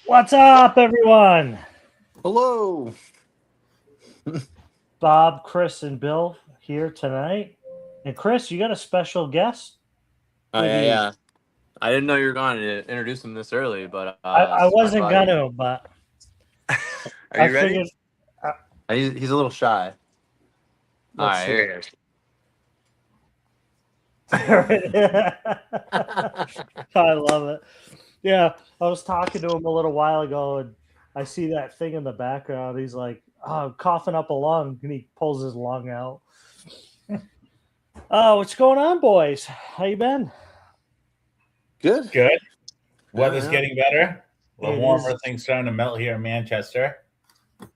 What's up, everyone? Hello. Bob, Chris, and Bill here tonight. And Chris, you got a special guest Oh with yeah, you. yeah. I didn't know you were going to introduce him this early, but I this is my wasn't buddy. gonna, but Are I you ready? figured. Uh, He's a little shy. All let's right, see. here I love it. Yeah, I was talking to him a little while ago, and I see that thing in the background. He's like, "Oh, coughing up a lung," and he pulls his lung out. Oh, what's going on, boys? How you been? Good. Good. Yeah, Weather's yeah. getting better. A little It warmer. is. Things starting to melt here in Manchester.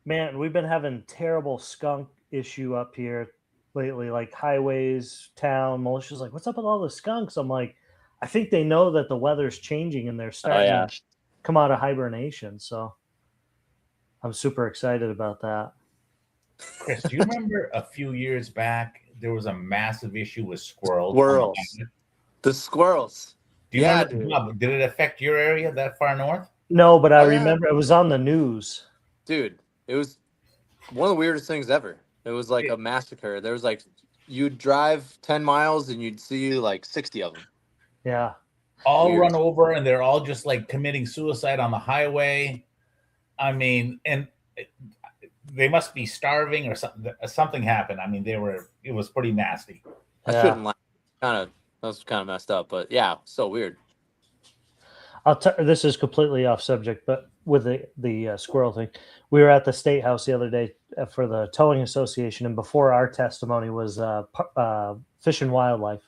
Man, we've been having terrible skunk issue up here lately, like highways, town, militia's like, what's up with all the skunks? I'm like, I think they know that the weather's changing and they're Oh starting yeah. to come out of hibernation. So I'm super excited about that. Chris, do you remember a few years back there was a massive issue with squirrels? Squirrels. The squirrels. Do you Yeah, remember? dude. Bob, did it affect your area that far north? No, but I Oh yeah, remember it was on the news. dude. It was one of the weirdest things ever. It was like It- a massacre. There was like you'd drive 10 miles and you'd see like 60 of them. Yeah. all Weird. run over and they're all just like committing suicide on the highway. I mean, and they must be starving or something. Something happened. I mean, it was pretty nasty. I Yeah. shouldn't lie. That was kind of messed up, but yeah, so weird. This is completely off subject, but with the squirrel thing, we were at the state house the other day for the towing association, and before our testimony was Fish and Wildlife,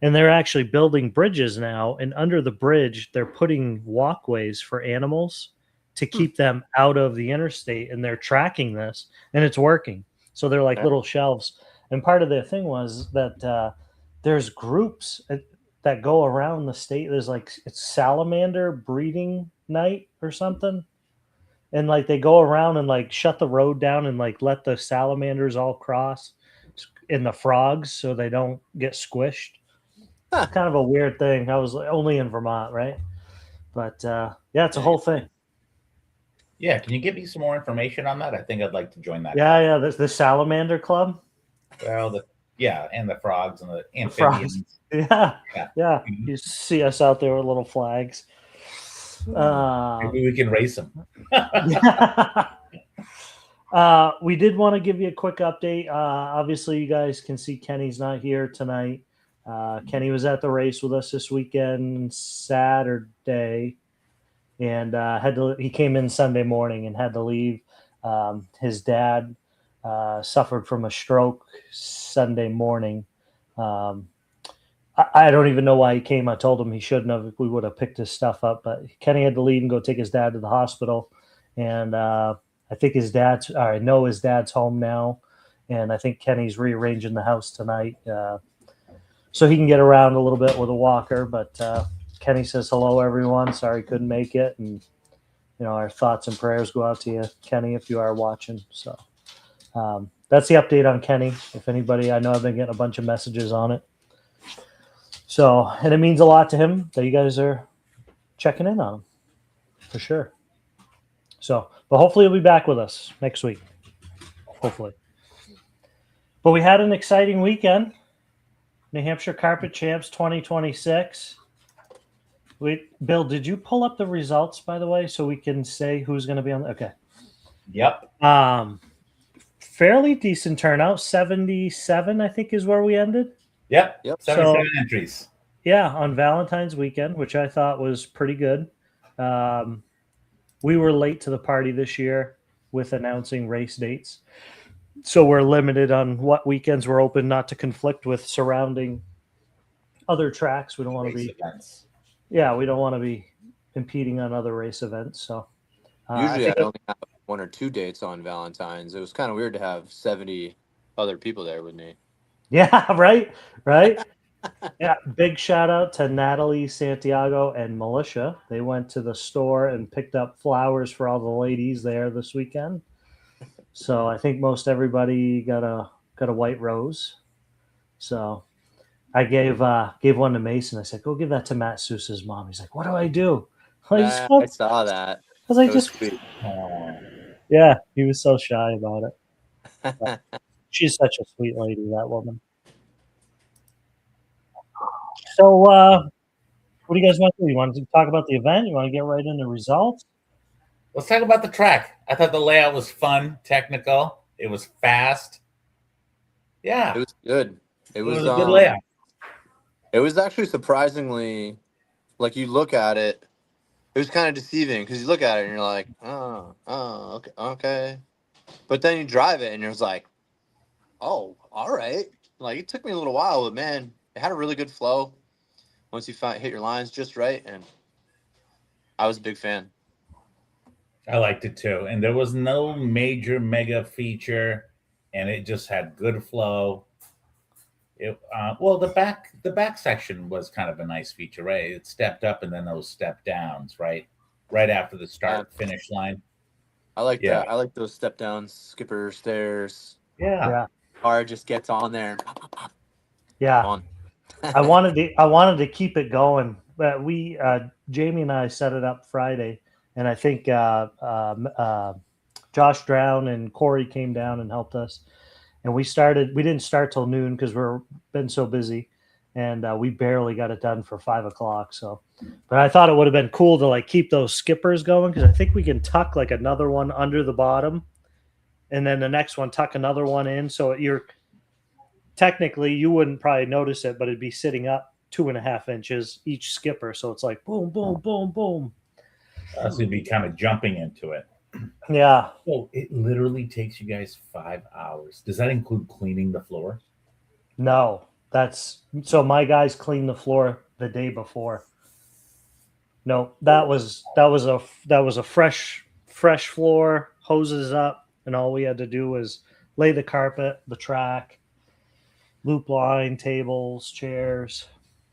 and they're actually building bridges now, and under the bridge they're putting walkways for animals to keep them out of the interstate, and they're tracking this, and it's working. So they're like Yeah. little shelves, and part of the thing was that there's groups that go around the state. There's like it's salamander breeding night or something, and like they go around and like shut the road down and like let the salamanders all cross in the frogs so they don't get squished. Huh. Kind of a weird thing. I was only in Vermont, right? But yeah, it's a whole thing. Yeah, can you give me some more information on that? I think I'd like to join that. Yeah, yeah. There's the salamander club. Well, and the frogs and the Frogs. amphibians. Yeah, Yeah. yeah. You see us out there with little flags. Maybe we can race them. We did want to give you a quick update. Obviously, you guys can see Kenny's not here tonight. Kenny was at the race with us this weekend, Saturday, and he came in Sunday morning and had to leave. His dad suffered from a stroke Sunday morning. I don't even know why he came. I told him he shouldn't have. We would have picked his stuff up, but Kenny had to leave and go take his dad to the hospital. And I think I know his dad's home now. And I think Kenny's rearranging the house tonight so he can get around a little bit with a walker. But Kenny says hello, everyone. Sorry couldn't make it. And, our thoughts and prayers go out to you, Kenny, if you are watching. So that's the update on Kenny. If anybody, I know I've been getting a bunch of messages on it. So, and it means a lot to him that you guys are checking in on him for sure. So, but hopefully he'll be back with us next week. Hopefully. But we had an exciting weekend. New Hampshire Carpet Champs 2026. Bill, did you pull up the results, by the way, so we can say who's going to be on? Okay. Yep. Fairly decent turnout. 77, I think, is where we ended. Yep. 77 So, entries. Yeah, on Valentine's weekend, which I thought was pretty good. We were late to the party this year with announcing race dates. So we're limited on what weekends we're open, not to conflict with surrounding other tracks. We don't want to be events. Yeah, we don't want to be impeding on other race events. So Usually I only have 1 or 2 dates on Valentine's. It was kind of weird to have 70 other people there with me. Yeah, right. Yeah, big shout out to Natalie, Santiago, and Militia. They went to the store and picked up flowers for all the ladies there this weekend. So I think most everybody got a white rose. So I gave one to Mason. I said, "Go give that to Matt Seuss's mom." He's like, "What do I do?" I saw that. was like, That was just sweet. yeah, he was so shy about it. She's such a sweet lady, that woman. So, what do you guys want to do? You want to talk about the event? You want to get right into results? Let's talk about the track. I thought the layout was fun, technical. It was fast. Yeah, It was good. it was a good layout. It was actually surprisingly, like you look at it, it was kind of deceiving because you look at it and you're like, okay, okay. But then you drive it and you're like, oh, all right. Like it took me a little while, but man, it had a really good flow once you hit your lines just right. And I was a big fan. I liked it too. And there was no major mega feature, and it just had good flow. Well, the back section was kind of a nice feature, right? It stepped up and then those step downs, right after the start finish line. I like that. I like those step downs, skipper stairs. Yeah. Car just gets on there. Yeah. I wanted to keep it going, but Jamie and I set it up Friday, and I think Josh Drown and Corey came down and helped us, and we didn't start till noon because we've been so busy, and we barely got it done for 5 o'clock. So, but I thought it would have been cool to like keep those skippers going because I think we can tuck like another one under the bottom, and then the next one tuck another one in, so technically you wouldn't probably notice it, but it'd be sitting up 2.5 inches each skipper. So it's like boom, boom, boom, boom. So you'd be kind of jumping into it. Yeah. So it literally takes you guys 5 hours. Does that include cleaning the floor? No, so my guys cleaned the floor the day before. No, that was a fresh floor, hoses up, and all we had to do was lay the carpet, the track, loop line, tables, chairs.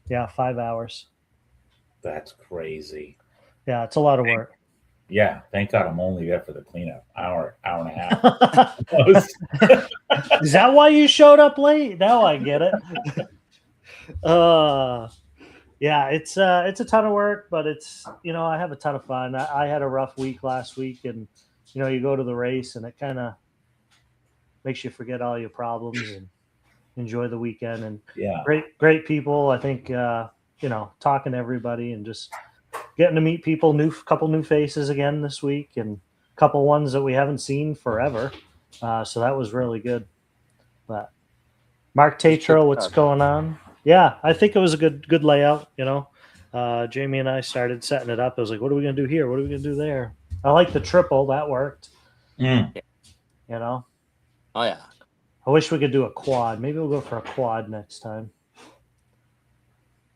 Yeah, 5 hours. That's crazy. Yeah, it's a lot of work. Yeah, thank God I'm only there for the cleanup. Hour and a half. Is that why you showed up late? Now I get it. Yeah, it's a ton of work, but it's I have a ton of fun. I had a rough week last week, and you go to the race and it kind of makes you forget all your problems and enjoy the weekend. And yeah, great people. I think talking to everybody and just getting to meet people, couple new faces again this week, and a couple ones that we haven't seen forever. So that was really good. But Mark Tatro, what's going on? Yeah, I think it was a good layout. Jamie and I started setting it up. I was like, what are we gonna do here? What are we gonna do there? I like the triple. That worked. Mm. Oh yeah. I wish we could do a quad. Maybe we'll go for a quad next time.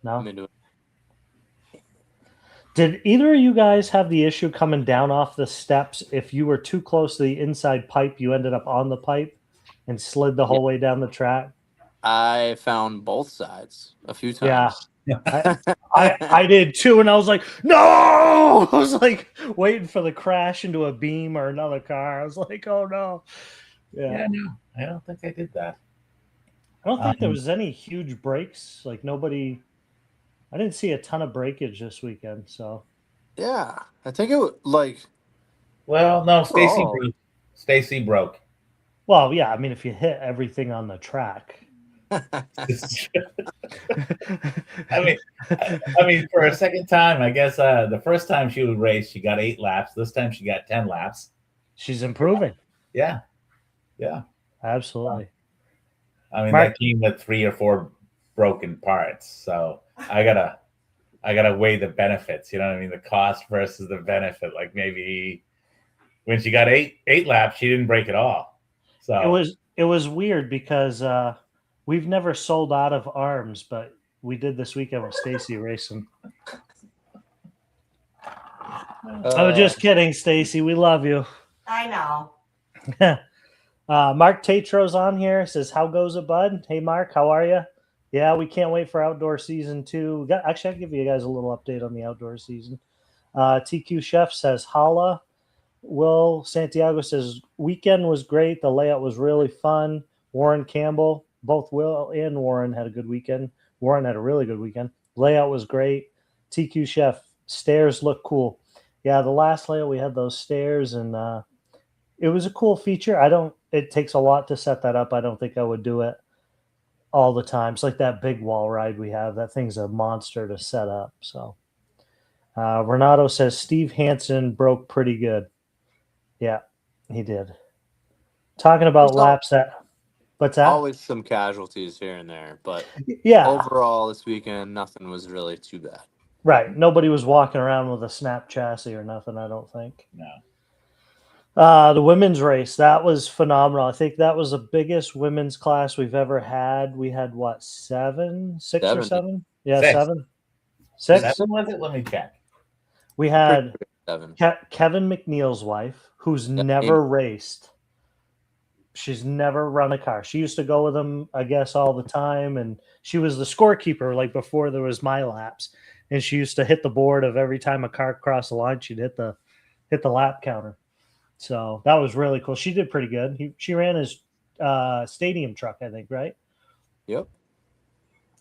No. I'm into it. Did either of you guys have the issue coming down off the steps? If you were too close to the inside pipe, you ended up on the pipe and slid the whole way down the track? I found both sides a few times. Yeah. I did too, and I was like, no! I was like waiting for the crash into a beam or another car. I was like, oh no. Yeah, no, I don't think I did that. I don't think there was any huge breaks. Like I didn't see a ton of breakage this weekend, so. Yeah, I think it was like. Well, no, Stacy broke. Well, yeah, I mean, if you hit everything on the track. I mean, for a second time, I guess the first time she would race, she got 8 laps. This time she got 10 laps. She's improving. Yeah. Absolutely. I mean, that came with 3 or 4 broken parts. So I gotta weigh the benefits. You know what I mean? The cost versus the benefit. Like maybe when she got 8 laps, she didn't break at all. So it was weird because we've never sold out of arms, but we did this weekend with Stacy racing. I was just kidding, Stacy. We love you. I know. Mark Tatro's on here. Says, how goes it, bud? Hey, Mark, how are you? Yeah, we can't wait for outdoor season 2. Actually, I'll give you guys a little update on the outdoor season. TQ Chef says, holla. Will Santiago says, weekend was great. The layout was really fun. Warren Campbell, both Will and Warren had a good weekend. Warren had a really good weekend. Layout was great. TQ Chef, stairs look cool. yeah, the last layout we had those stairs, and it was a cool feature. It takes a lot to set that up. I don't think I would do it all the time. It's like that big wall ride we have. That thing's a monster to set up. So Renato says Steve Hansen broke pretty good. Yeah, he did. Talking about There's laps that. What's that? always some casualties here and there, but Yeah, overall this weekend, nothing was really too bad. right. Nobody was walking around with a snap chassis or nothing, I don't think. No. The women's race, that was phenomenal. I think that was the biggest women's class we've ever had. We had what, six or 70. seven? Yeah, Six. seven. Six. Seven was it? Let me check. We had 7. Kevin McNeil's wife, who's never raced. She's never run a car. She used to go with him, I guess, all the time, and she was the scorekeeper, like before there was my laps. And she used to hit the board of every time a car crossed the line, she'd hit the lap counter. So that was really cool. She did pretty good. She ran his stadium truck, I think, right? Yep.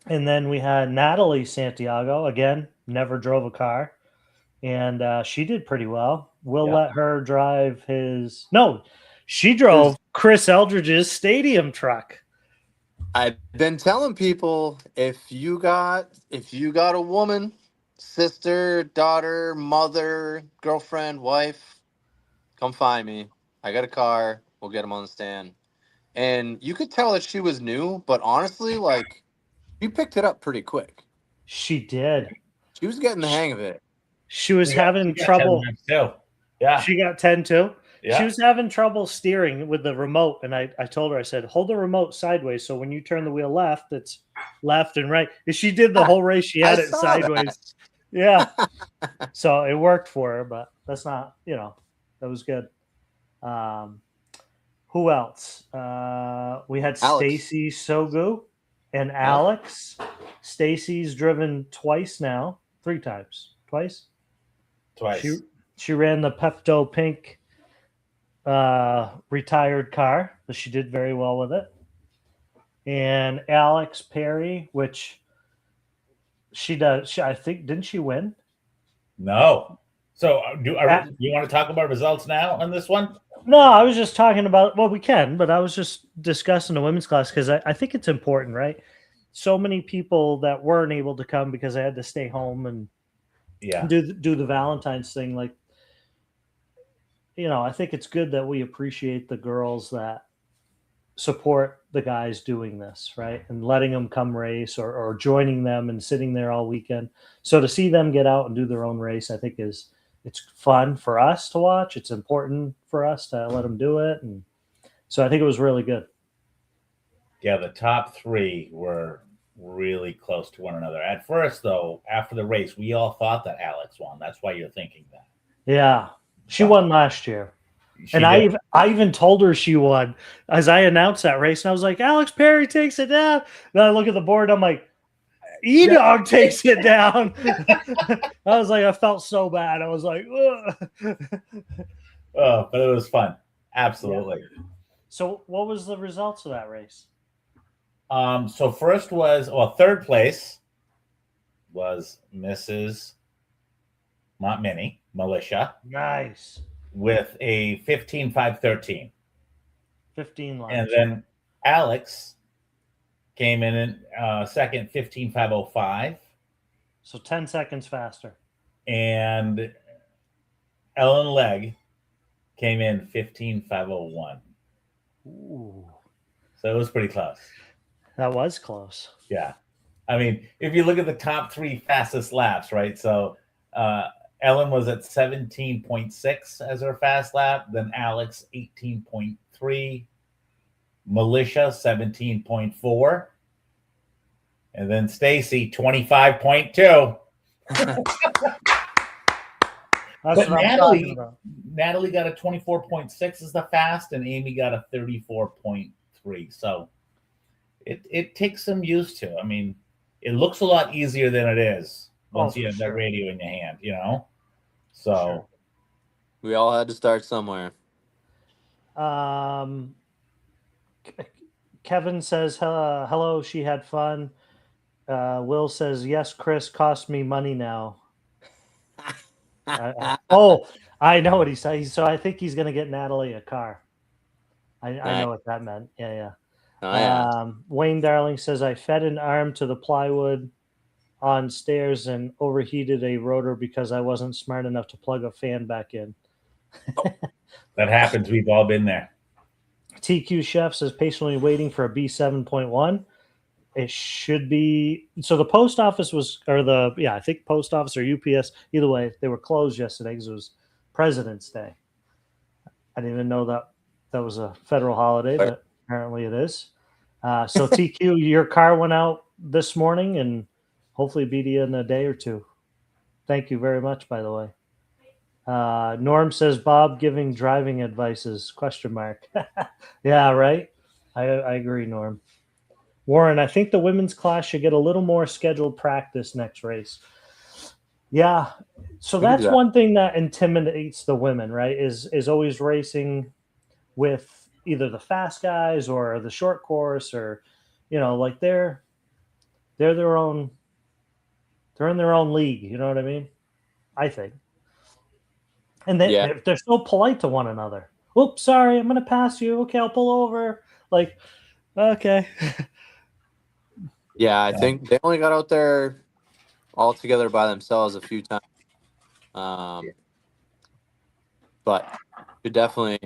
And then we had Natalie Santiago, again, never drove a car. And she did pretty well. We'll let her drive his. No, she drove Chris Eldridge's stadium truck. I've been telling people if you got a woman, sister, daughter, mother, girlfriend, wife, come find me. I got a car. We'll get them on the stand. And you could tell that she was new, but honestly, like, you picked it up pretty quick. She did. She was getting the hang of it. She was having trouble. Yeah. She got 10 too. Yeah. She was having trouble steering with the remote. And I told her, I said, hold the remote sideways. So when you turn the wheel left, it's left and right. And she did the whole race. She had it sideways. Yeah. So it worked for her, but that's not, that was good. Who else? We had Stacy Sogu and Alex. Stacy's driven twice now, 3 times. Twice. She ran the Pepto Pink retired car, but she did very well with it. And Alex Perry, which she does. I think, didn't she win? No. So do you want to talk about results now on this one? No, I was just talking about, well, we can, but I was just discussing the women's class because I think it's important, right? So many people that weren't able to come because they had to stay home and do the Valentine's thing. Like, I think it's good that we appreciate the girls that support the guys doing this, right? And letting them come race or joining them and sitting there all weekend. So to see them get out and do their own race, I think it's fun for us to watch. It's important for us to let them do it. And so I think it was really good. Yeah, the top 3 were really close to one another. At first, though, after the race, we all thought that Alex won. That's why you're thinking that. Yeah. She won last year. I even told her she won as I announced that race. And I was like, Alex Perry takes it down. Then I look at the board. I'm like, E-Dog takes it down. I was like, I felt so bad. I was like, ugh. Oh, but it was fun. Absolutely. Yeah. So what was the results of that race? So third place was Mrs. Montminy, Militia. Nice. With a 15.513. 15 laps. And then Alex came in second, 15.505. So 10 seconds faster. And Ellen Legg came in 15.501. Ooh. So it was pretty close. That was close. Yeah. I mean, if you look at the top 3 fastest laps, right? So Ellen was at 17.6 as her fast lap. Then Alex, 18.3. Militia, 17.4. And then Stacy, 25.2. But Natalie got a 24.6 as the fast, and Amy got a 34.3. So it takes some used to. I mean, it looks a lot easier than it is once you have that radio in your hand, So we all had to start somewhere. Kevin says, hello, she had fun. Will says, yes, Chris, cost me money now. I Oh, I know what he said. So I think he's going to get Natalie a car. I Nice. know what that meant. Yeah. Oh yeah. Wayne Darling says, I fed an arm to the plywood on stairs and overheated a rotor because I wasn't smart enough to plug a fan back in. That happens. We've all been there. TQ Chef says, patiently waiting for a B7.1. It should be. So the post office was, I think post office or UPS, either way, they were closed yesterday because it was President's Day. I didn't even know that was a federal holiday, but apparently it is. So TQ, your car went out this morning and hopefully be to you in a day or two. Thank you very much, by the way. Norm says, Bob giving driving advices, ? Yeah, right. I agree, Norm. Warren, I think the women's class should get a little more scheduled practice next race. Yeah. So that's one thing that intimidates the women, right? Is always racing with either the fast guys or the short course, or, like they're their own, they're in their own league. You know what I mean? I think. And they're so polite to one another. Oops, sorry, I'm going to pass you. Okay, I'll pull over. Like, okay. Yeah, I think they only got out there all together by themselves a few times. But you definitely,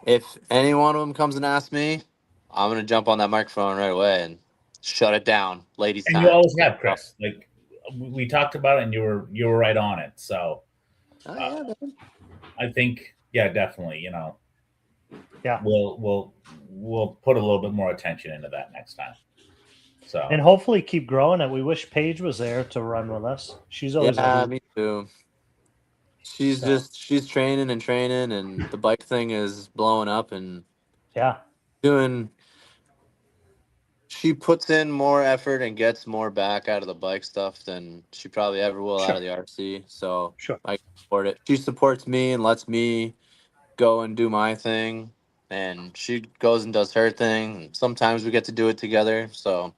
if any one of them comes and asks me, I'm going to jump on that microphone right away and shut it down. Ladies' And time. you always have, Chris. Like we talked about it, and you were right on it. So I think, definitely. Yeah, we'll put a little bit more attention into that next time. So, and hopefully keep growing it. We wish Paige was there to run with us. She's always me too. She's training, and the bike thing is blowing up, and she puts in more effort and gets more back out of the bike stuff than she probably ever will out of the RC. So I support it. She supports me and lets me go and do my thing, and she goes and does her thing. Sometimes we get to do it together. So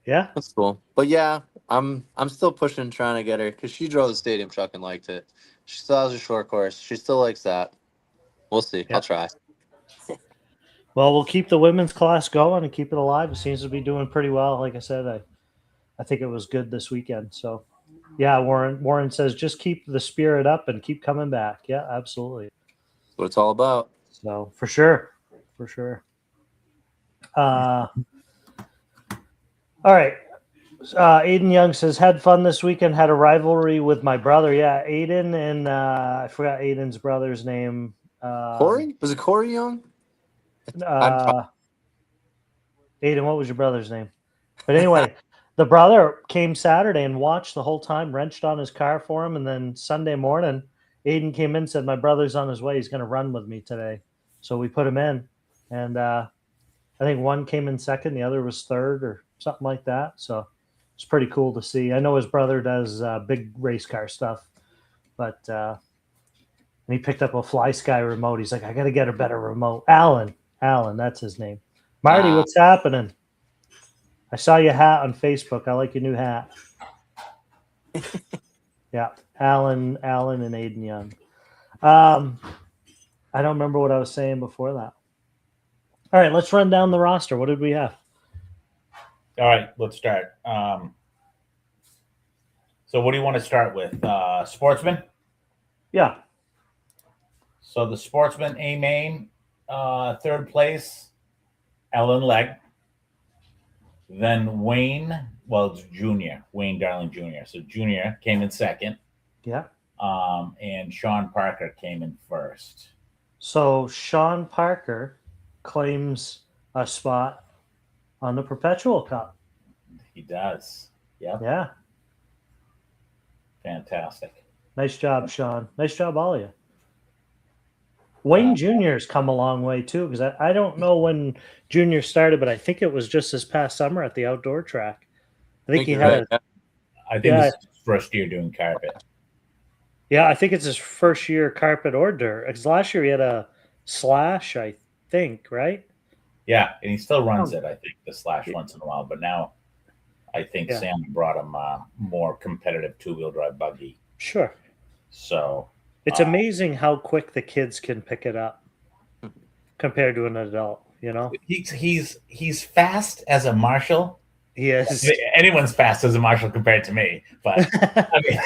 yeah, that's cool. But I'm still pushing, trying to get her, because she drove the stadium truck and liked it. She still has a short course. She still likes that. We'll see. I'll try. Well, we'll keep the women's class going and keep it alive. It seems to be doing pretty well. Like I said, I think it was good this weekend. So, yeah, Warren says just keep the spirit up and keep coming back. Yeah, absolutely. That's what it's all about. So, for sure. All right. Aiden Young says, had fun this weekend, had a rivalry with my brother. Yeah, Aiden and I forgot Aiden's brother's name. Corey? Was it Corey Young? Aiden, what was your brother's name? But anyway, the brother came Saturday and watched the whole time, wrenched on his car for him. And then Sunday morning, Aiden came in and said, my brother's on his way. He's going to run with me today. So we put him in. And I think one came in second. The other was third or something like that. So it's pretty cool to see. I know his brother does big race car stuff. But and he picked up a Fly Sky remote. He's like, I got to get a better remote. Alan, that's his name. Marty, what's happening? I saw your hat on Facebook. I like your new hat. Yeah, Alan, and Aiden Young. I don't remember what I was saying before that. All right, let's run down the roster. What did we have? All right, let's start. So what do you want to start with? Sportsman? Yeah. So the Sportsman A-Main, third place, Ellen Legg. Then Wayne, it's Junior, Wayne Darling Jr. So Junior came in second. Yeah. And Sean Parker came in first. So Sean Parker claims a spot on the Perpetual Cup. He does. Yep. Yeah. Fantastic. Nice job, Sean. Nice job, all of you. Wayne Jr.'s come a long way, too, because I don't know when Junior started, but I think it was just this past summer at the outdoor track. I think he had I think this is his first year doing carpet. Yeah, I think it's his first year carpet or dirt. Because last year he had a slash, I think, right? Yeah, and he still runs it, I think, the slash once in a while. But now I think Sam brought him a more competitive two-wheel drive buggy. Sure. So It's amazing how quick the kids can pick it up compared to an adult. You know, he's fast as a marshal. he is. Anyone's fast as a marshal compared to me, but I mean,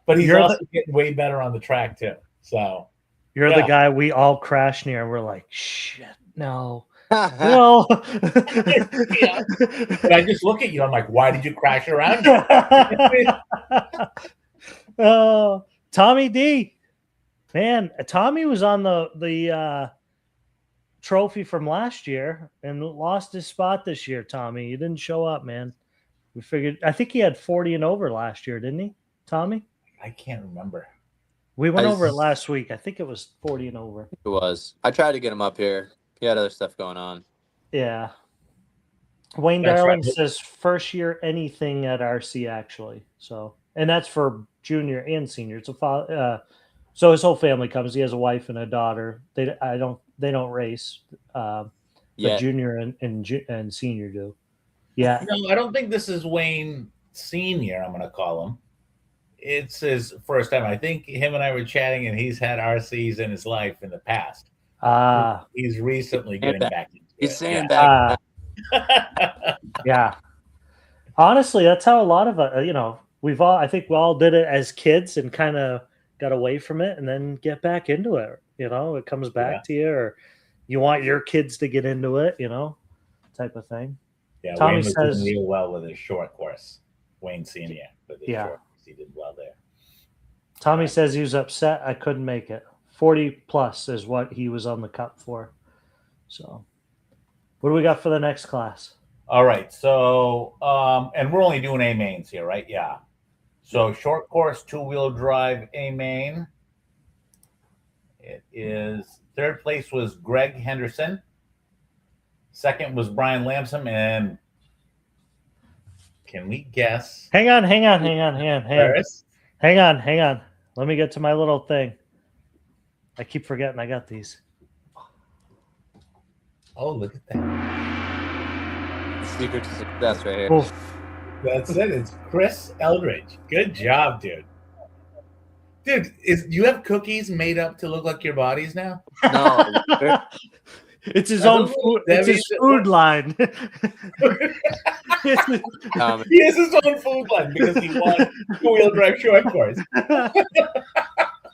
but he's You're also getting way better on the track too. So You're Yeah. the guy we all crash near, and we're like, shit, no, no. But I just look at you. I'm like, why did you crash around me? Oh, Tommy D, man, Tommy was on the trophy from last year and lost his spot this year. Tommy, you didn't show up, man. We figured. I think he had 40 and over last year, didn't he, Tommy? I can't remember. We went over it last week. I think it was 40 and over. It was. I tried to get him up here. He had other stuff going on. Yeah. Wayne That's Darling right. says first year anything at RC actually. So, and that's for junior and senior. So his whole family comes. He has a wife and a daughter. They don't race, but Yeah. junior and senior do. Yeah. No, I don't think this is Wayne Senior. I'm going to call him. It's his first time. I think him and I were chatting, and he's had RCs in his life in the past. He's recently getting back into He's it. saying back. Yeah. Honestly, that's how a lot of I think we all did it as kids and kind of got away from it and then get back into it. It comes back to you, or you want your kids to get into it, type of thing. Yeah, Tommy Wayne was says doing real well with his short course. Wayne Senior with his short course, he did well there. Tommy says he was upset I couldn't make it. 40 plus is what he was on the cup for. So, what do we got for the next class? All right. So, and we're only doing A mains here, right? Yeah. So, short course, 2-wheel drive A main. It is third place was Greg Henderson. Second was Brian Lamson. And can we guess? Hang on. Paris? Hang on. Let me get to my little thing. I keep forgetting I got these. Oh, look at that. Secret to success right here. Oof. That's it. It's Chris Eldridge. Good job, dude. Dude, you have cookies made up to look like your bodies now? No. It's his own food. It's his food line. He has his own food line because he won 2-wheel drive short course.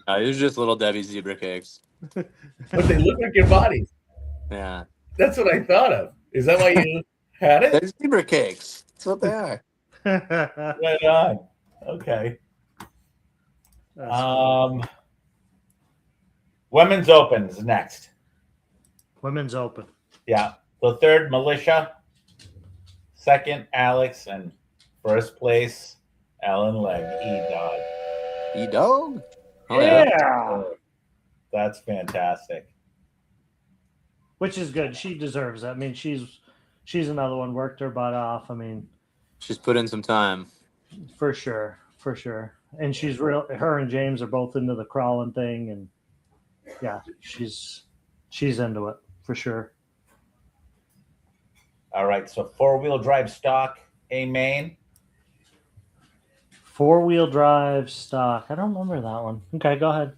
No, these are just little Debbie zebra cakes. But they look like your bodies. Yeah. That's what I thought of. Is that why you had it? They're zebra cakes. That's what they are. Right on. Okay. Women's Open is next. Women's Open. Yeah. So third, Militia. Second, Alex. And first place, Ellen Legg, E-Dog. E-Dog? Oh, yeah. That's fantastic. Which is good. She deserves it. I mean, she's another one, worked her butt off. I mean, she's put in some time. For sure. And her and James are both into the crawling thing, and yeah, she's into it for sure. All right, so 4-wheel drive stock, A main. 4-wheel drive stock. I don't remember that one. Okay, go ahead.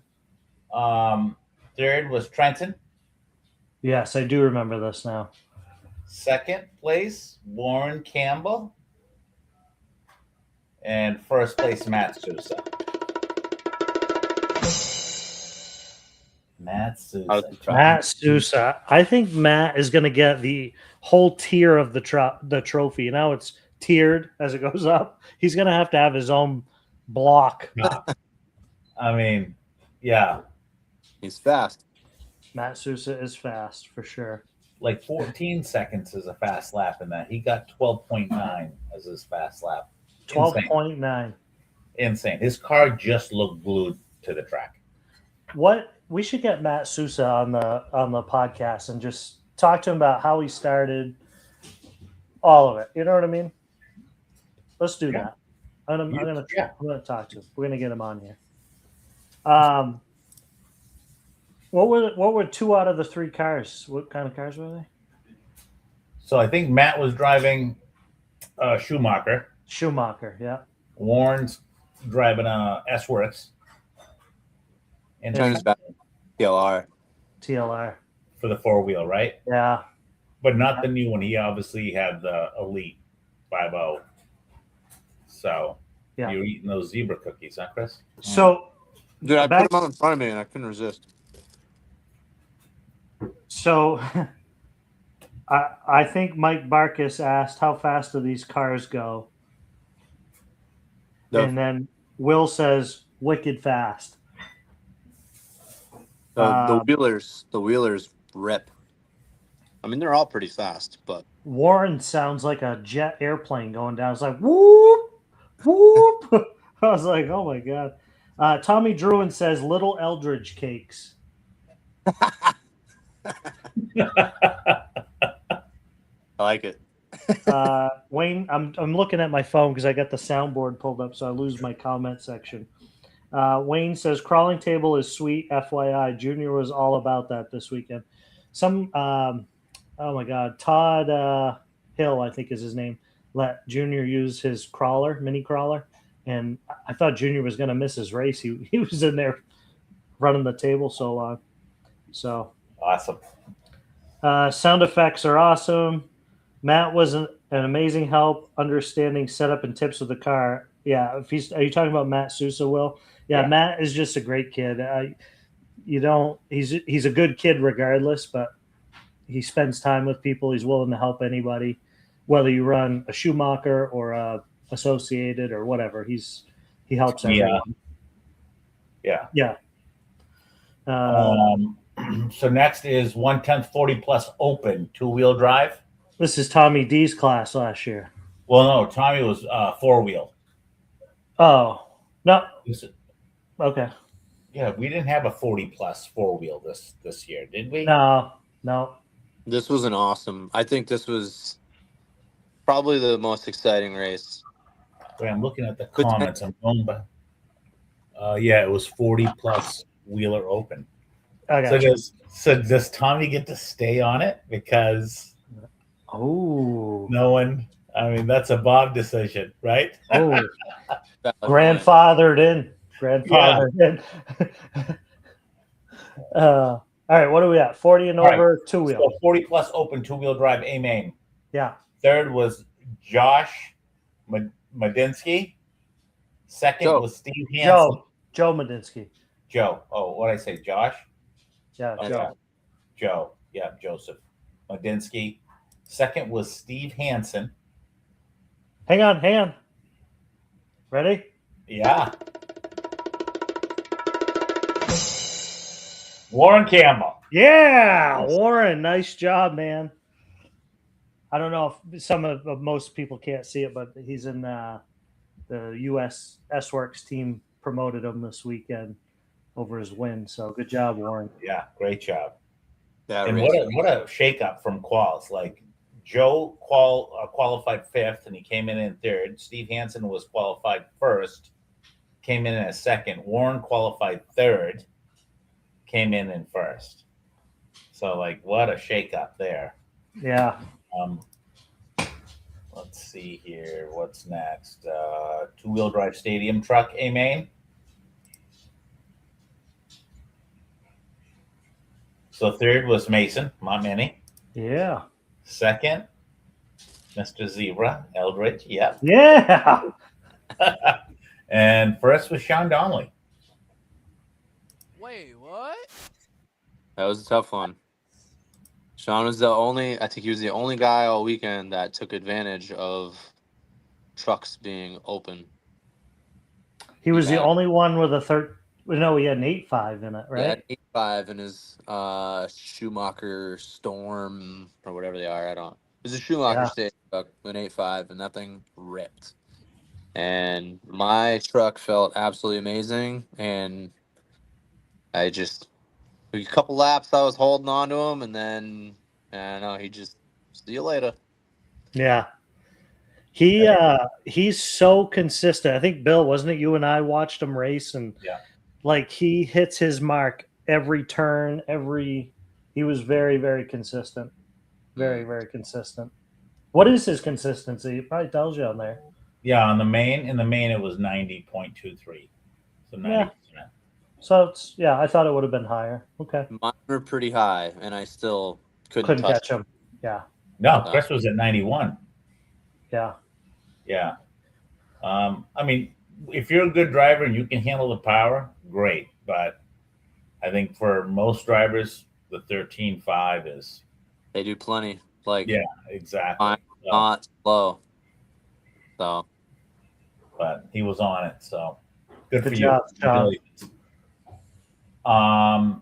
Third was Trenton. Yes, I do remember this now. Second place, Warren Campbell. And first place, Matt Sousa. Matt Sousa. I think Matt is going to get the whole tier of the trophy. Now it's tiered as it goes up. He's going to have his own block. I mean, yeah. He's fast. Matt Sousa is fast for sure. Like 14 seconds is a fast lap in that. He got 12.9 as his fast lap. 12.9. Insane. His car just looked glued to the track. What we should get Matt Sousa on the podcast and just talk to him about how he started, all of it. You know what I mean? Let's do that. I'm gonna talk to him. We're gonna get him on here. What were 2 out of the 3 cars? What kind of cars were they? So I think Matt was driving Schumacher. Schumacher, yeah. Warren's driving a S Works, and Turn his back. TLR. TLR. for the 4-wheel, right? Yeah. But not the new one. He obviously had the Elite 5.0. So Yeah. you're eating those zebra cookies, huh, Chris? So, Dude, I Back- put him out in front of me and I couldn't resist. so I think Mike Barkus asked how fast do these cars go, The, and then Will says wicked fast. the wheelers rip. I mean, they're all pretty fast, but Warren sounds like a jet airplane going down. It's like whoop, whoop. I was like, oh my god. Tommy Druin says little Eldridge cakes. I like it. Wayne, I'm looking at my phone because I got the soundboard pulled up, so I lose my comment section. Wayne says crawling table is sweet. FYI, Junior was all about that this weekend. Oh my God, Todd Hill, I think is his name. Let Junior use his mini crawler, and I thought Junior was going to miss his race. He was in there running the table so long. So Awesome. sound effects are awesome. Matt was an amazing help understanding setup and tips of the car. Yeah, are you talking about Matt Sousa, Will? Yeah, Matt is just a great kid. He's a good kid regardless, but he spends time with people. He's willing to help anybody, whether you run a Schumacher or a Associated or whatever. He helps everyone. Yeah. Yeah. So next is 1/10 40 plus open 2-wheel drive. This is Tommy D's class last year. Well, no, Tommy was 4-wheel. Oh, no. Okay. Yeah, we didn't have a 40 plus 4-wheel this year, did we? No. This was an awesome. I think this was probably the most exciting race. Wait, I'm looking at the comments. I'm going by. Yeah, it was 40 plus wheeler open. So does Tommy get to stay on it? Because no one. I mean, that's a Bob decision, right? Oh, grandfathered in. All right, what are we at? 40 and over, 2-wheel. So 40 plus open 2-wheel drive A main. Yeah. Third was Josh Madinsky. Second was Steve Hansen. Joe Madinsky. Joe. Oh, what did I say? Josh? Yeah, Okay. Joe. Joe. Yeah, Joseph Madinsky. Second was Steve Hansen. Hang on. Ready? Yeah. Warren Campbell. Yeah, Warren, nice job, man. I don't know if most people can't see it, but he's in the U.S. S-Works team promoted him this weekend over his win. So good job, Warren. Yeah, great job. And what a shakeup from quals. Like Joe qualified 5th, and he came in 3rd. Steve Hansen was qualified 1st, came in as 2nd. Warren qualified 3rd, came in 1st. So, like, what a shakeup there. Yeah. Let's see here. What's next? 2-wheel drive stadium truck, A main. So 3rd was Mason Montmany. Yeah. 2nd, Mr. Zebra Eldridge. Yep. Yeah. And 1st was Sean Donnelly. Wait, what? That was a tough one. Sean was I think he was the only guy all weekend that took advantage of trucks being open. He was the only one with a he had an 8.5 in it, right? He had 8.5 in his Schumacher Storm or whatever they are. It was a Schumacher stage truck, an 8.5, and that thing ripped. And my truck felt absolutely amazing, and a couple laps I was holding on to him, and then he just see you later. Yeah. He's so consistent. I think Bill, wasn't it you and I watched him race, and like he hits his mark every turn, he was very, very consistent. Very, very consistent. What is his consistency? He probably tells you on there. Yeah, on the main, in the main, it was 90.23. So 90%. So it's I thought it would have been higher. Okay, Mine were pretty high, and I still couldn't couldn't touch catch him. Yeah, No, Chris was at 91. yeah, Yeah. I mean, if you're a good driver and you can handle the power, great. But I think for most drivers, the 13.5 is. They do plenty. Like, Yeah, exactly. I'm So, not slow. So, but he was on it. So good for job, you. John.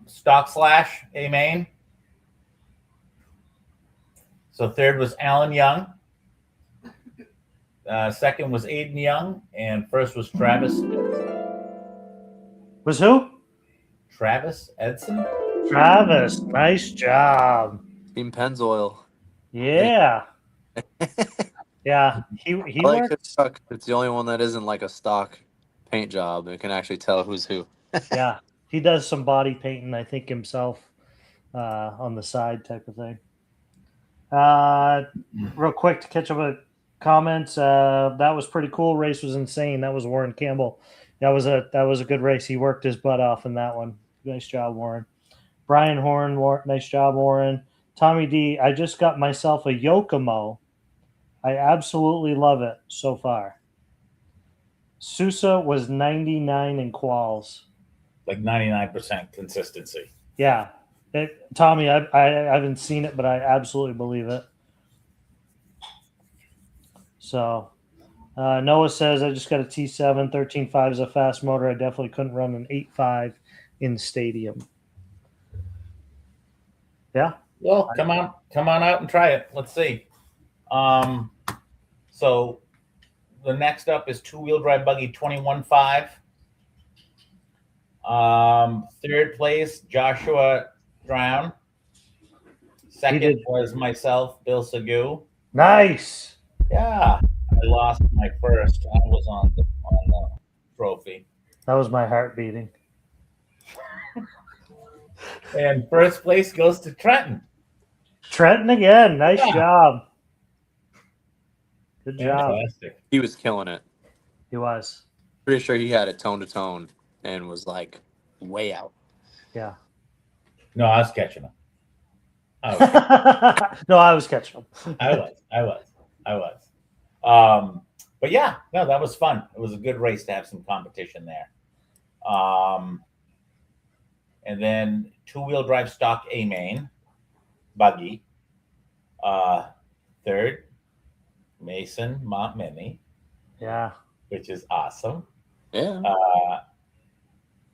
Stock Slash, A main. So third was Alan Young. Second was Aiden Young, and first was Travis. Was who? Travis Edson. Travis. Nice job. Team Pennzoil. Yeah. Yeah. He I like his works. truck. It's the only one that isn't like a stock paint job. It can actually tell who's who. Yeah. He does some body painting, I think, himself on the side type of thing. Real quick to catch up with comments. That was pretty cool. Race was insane. That was Warren Campbell. That was a good race. He worked his butt off in that one. Nice job, Warren. Brian Horn, nice job, Warren. Tommy D, I just got myself a Yokomo. I absolutely love it so far. Sousa was 99 in quals. Like 99% consistency. Yeah. Tommy, I haven't seen it, but I absolutely believe it. So Noah says, I just got a T7. 13.5 is a fast motor. I definitely couldn't run an 8.5 in stadium. Yeah. Well, come on out and try it. Let's see. So the next up is two-wheel drive buggy 21.5. Third place, Joshua Drown. Second was myself, Bill Sagu. Nice. Yeah, I lost my first. I was on the trophy. That was my heart beating. And first place goes to Trenton. Trenton again. Nice job. Good job. Fantastic. He was killing it. He was. Pretty sure he had it tone to tone and was like way out. Yeah. No, I was catching him. No, I was catching him. I was. But yeah, no, that was fun. It was a good race to have some competition there. And then two-wheel drive stock A main buggy. Third, Mason Montminy. Yeah. Which is awesome. Yeah.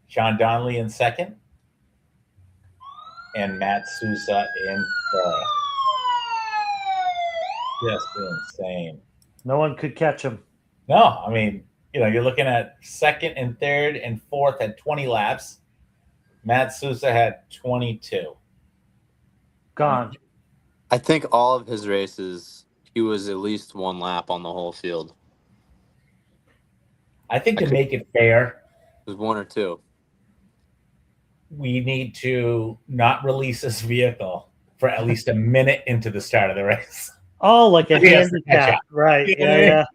Sean Donnelly in second. And Matt Sousa in first. Just insane. No one could catch him. No, I mean, you're looking at second and third and fourth at 20 laps. Matt Sousa had 22. Gone. I think all of his races, he was at least one lap on the whole field. I think to make it fair, It was one or two. we need to not release this vehicle for at least a minute into the start of the race. Oh, like a Yes, handicap. Right. Yeah.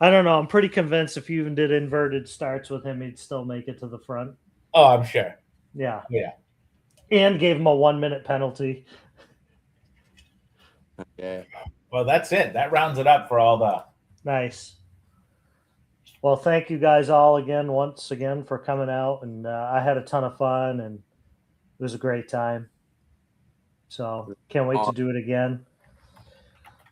I don't know. I'm pretty convinced if you even did inverted starts with him, he'd still make it to the front. Oh, I'm sure. Yeah. Yeah. And gave him a 1 minute penalty. Yeah. Well, that's it. That rounds it up for all the. Nice. Well, thank you guys all once again for coming out. And I had a ton of fun and it was a great time. So can't wait to do it again.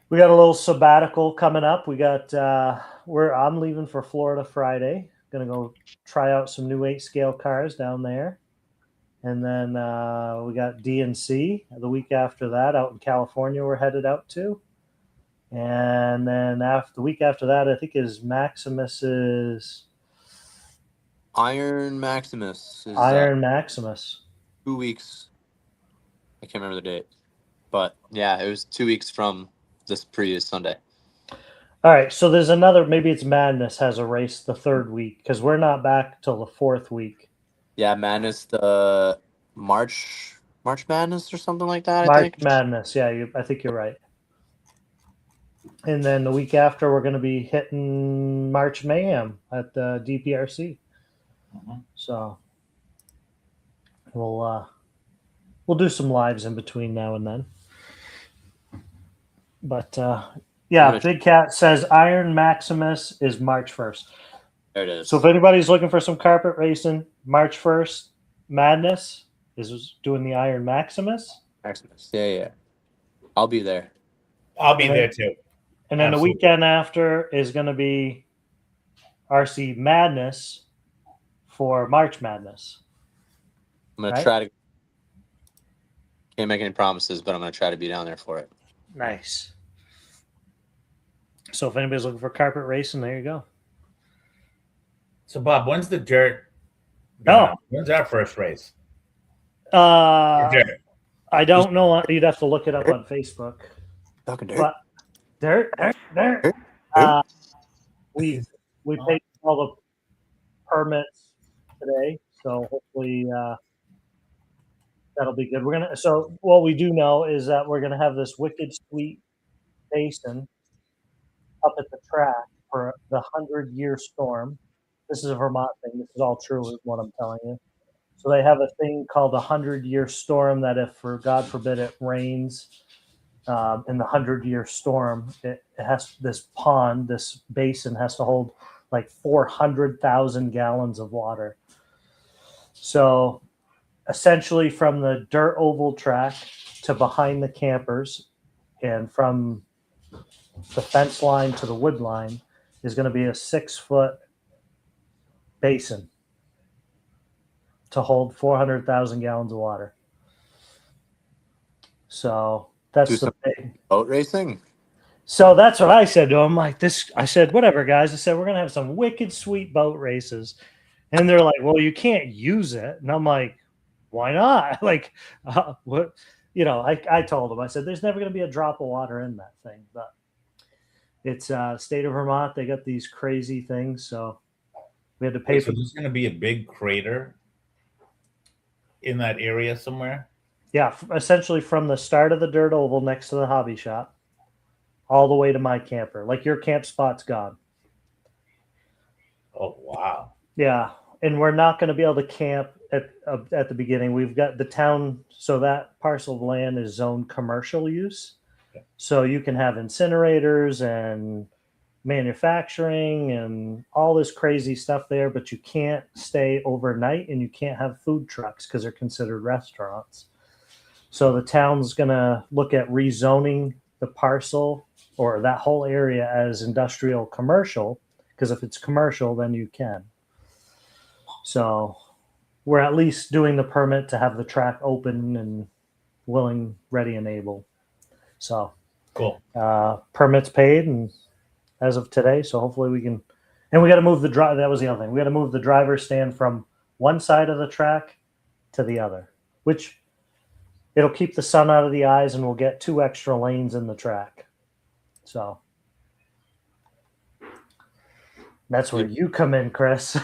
We got a little sabbatical coming up. We got I'm leaving for Florida Friday. Gonna go try out some new 8-scale cars down there. And then we got DNC the week after that out in California we're headed out to. And then the week after that, I think is Maximus's Iron Maximus. Is, Iron Maximus. 2 weeks. I can't remember the date. But yeah, it was 2 weeks from this previous Sunday. All right, so there's another, maybe it's Madness has a race the third week because we're not back till the fourth week. Yeah, Madness, the March Madness or something like that, I March think. Madness, yeah, I think you're right. And then the week after, we're going to be hitting March Mayhem at the DPRC. Mhm. So we'll do some lives in between now and then. But yeah, Nice. Big Cat says Iron Maximus is March 1st. There it is. So if anybody's looking for some carpet racing, March 1st, Madness is doing the Iron Maximus. Maximus. Yeah. I'll be there. I'll be And then- there too. And then Absolutely. the weekend after is going to be RC Madness for March Madness. I'm gonna Right. try to. Can't make any promises, but I'm gonna try to be down there for it. Nice. So if anybody's looking for carpet racing, there you go. So Bob, when's the dirt? No. When's our first race? I don't know. You'd have to look it up on Facebook. Talking dirt. But there. We paid all the permits today, so hopefully that'll be good. So what we do know is that we're gonna have this wicked sweet basin up at the track for the 100-year storm. This is a Vermont thing. This is all true, is what I'm telling you. So they have a thing called the 100-year storm that if, for God forbid, it rains in the 100-year storm, it has this pond, this basin has to hold like 400,000 gallons of water. So essentially from the dirt oval track to behind the campers and from the fence line to the wood line is going to be a 6-foot basin to hold 400,000 gallons of water. So that's Do the some thing. boat racing. So that's what I said to them. Like this, I said, whatever, guys. I said, we're going to have some wicked sweet boat races. And they're like, well, you can't use it. And I'm like, why not? Like, what? You know, I told them, I said, there's never going to be a drop of water in that thing. But it's state of Vermont. They got these crazy things. So we had to pay So for there's going to be a big crater in that area somewhere. Yeah, essentially from the start of the dirt oval next to the hobby shop all the way to my camper. Like your camp spot's gone. Oh wow! Yeah, and we're not going to be able to camp at the beginning. We've got the town, so that parcel of land is zoned commercial use. Okay. So you can have incinerators and manufacturing and all this crazy stuff there, but you can't stay overnight and you can't have food trucks because they're considered restaurants. So the town's going to look at rezoning the parcel or that whole area as industrial commercial, because if it's commercial, then you can. So we're at least doing the permit to have the track open and willing, ready, and able. So Cool. permits paid and as of today. So hopefully we can, and we got to move the drive. That was the other thing. We got to move the driver's stand from one side of the track to the other, which it'll keep the sun out of the eyes and we'll get 2 extra lanes in the track. So that's where you come in, Chris.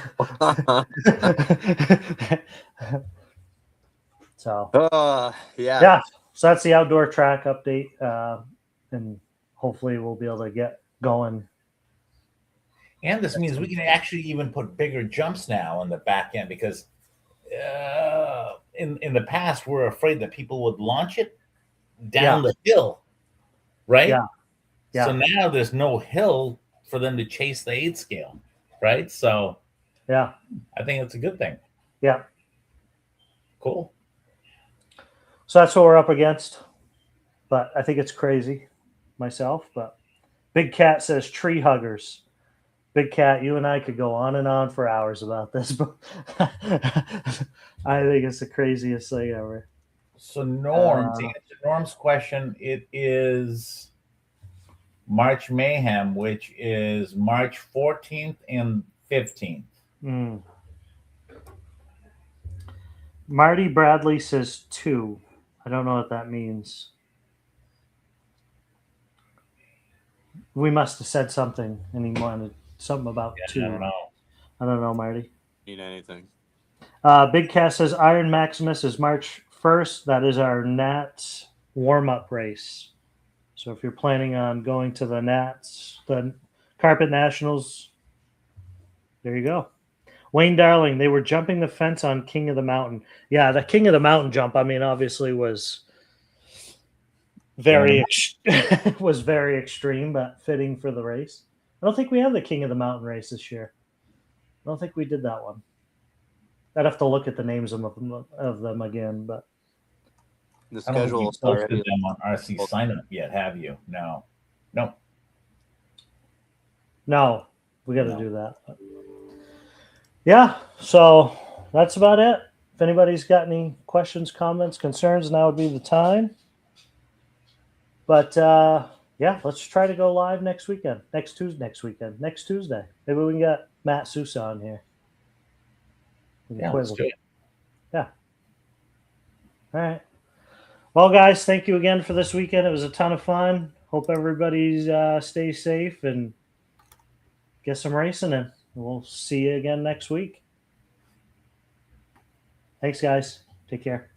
So Yeah. So that's the outdoor track update. And hopefully we'll be able to get going. And this means we can actually even put bigger jumps now on the back end because in the past we're afraid that people would launch it down the hill, right? Yeah. Yeah. So now there's no hill for them to chase the 8 scale, right? So Yeah. I think it's a good thing. Yeah. Cool. So that's what we're up against. But I think it's crazy myself. But Big Cat says tree huggers. Big Cat, you and I could go on and on for hours about this, but I think it's the craziest thing ever. So Norm, to answer Norm's question, it is March Mayhem, which is March 14th and 15th. Marty Bradley says 2. I don't know what that means. We must have said something, and he wanted something about 2. I don't know. I don't know, Marty. Need anything? Big Cat says Iron Maximus is March 1st. That is our Nats warm-up race. So if you're planning on going to the Nats, the Carpet Nationals, there you go. Wayne Darling, they were jumping the fence on King of the Mountain. Yeah, the King of the Mountain jump, I mean, obviously was very was very extreme, but fitting for the race. I don't think we have the King of the Mountain race this year. I don't think we did that one. I'd have to look at the names of them again, but The I don't think schedule you is posted already. them on RC sign up yet, have you? No. No. no, we got to No. do that. But yeah, so that's about it. If anybody's got any questions, comments, concerns, now would be the time. But yeah, let's try to go live next weekend. Next Tuesday. Maybe we can get Matt Sousa on here. We can Yeah, quiz let's him. do it. Yeah. All right. Well, guys, thank you again for this weekend. It was a ton of fun. Hope everybody's stays safe and get some racing in. We'll see you again next week. Thanks, guys. Take care.